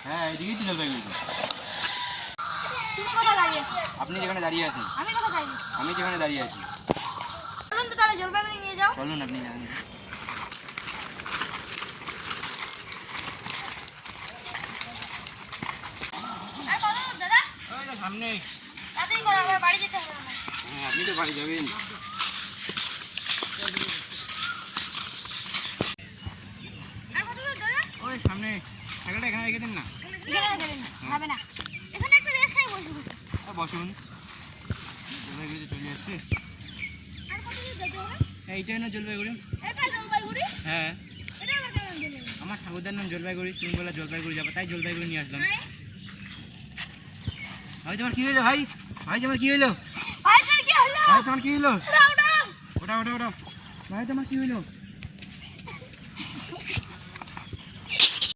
হ্যাঁ এদিকেই তো জলপাইগুড়ি। তুমি কোথায় দাঁড়িয়ে আছো? আপনি যেখানে দাঁড়িয়ে আছেন। আমি কোথায় দাঁড়িয়ে? আমি যেখানে দাঁড়িয়ে আছি। চলুন তো তাহলে জলপাইগুড়ি নিয়ে যাও। চলুন আপনি যান। আর কত দূর দাদা? ওই তো সামনে। তাড়াতাড়ি করো, আমার বাড়ি যেতে হবে না। হ্যাঁ আপনি তো বাড়ি যাবেন। আর কত দূর দাদা? ওই সামনে সাইকেলটা এখানে রেখে দিন না। এখানে রেখে দিন, হবে না। এখানে একটু রেস্ট খাই বসে বসে। বসুন। জলপাইগুড়িতে চলে আসছে। আর কত দূর যেতে হবে? এইটাই না জলপাইগুড়ি? এটা জলপাইগুড়ি? হ্যাঁ এটা আমার কেমন দিলে? আমার ঠাকুরদার নাম জলপাইগুড়ি, তুমি বলে জলপাইগুড়ি যাবো, তাই জলপাইগুড়ি নিয়ে আসলাম। ভাই তোমার কি হইলো? ভাই ভাই তোমার কি হইলো? ভাই তোর কি হলো? ভাই তোমার কি হইলো? উঠাও, উঠাও। ওটা ওটা ওটা ভাই তোমার কি হইলো?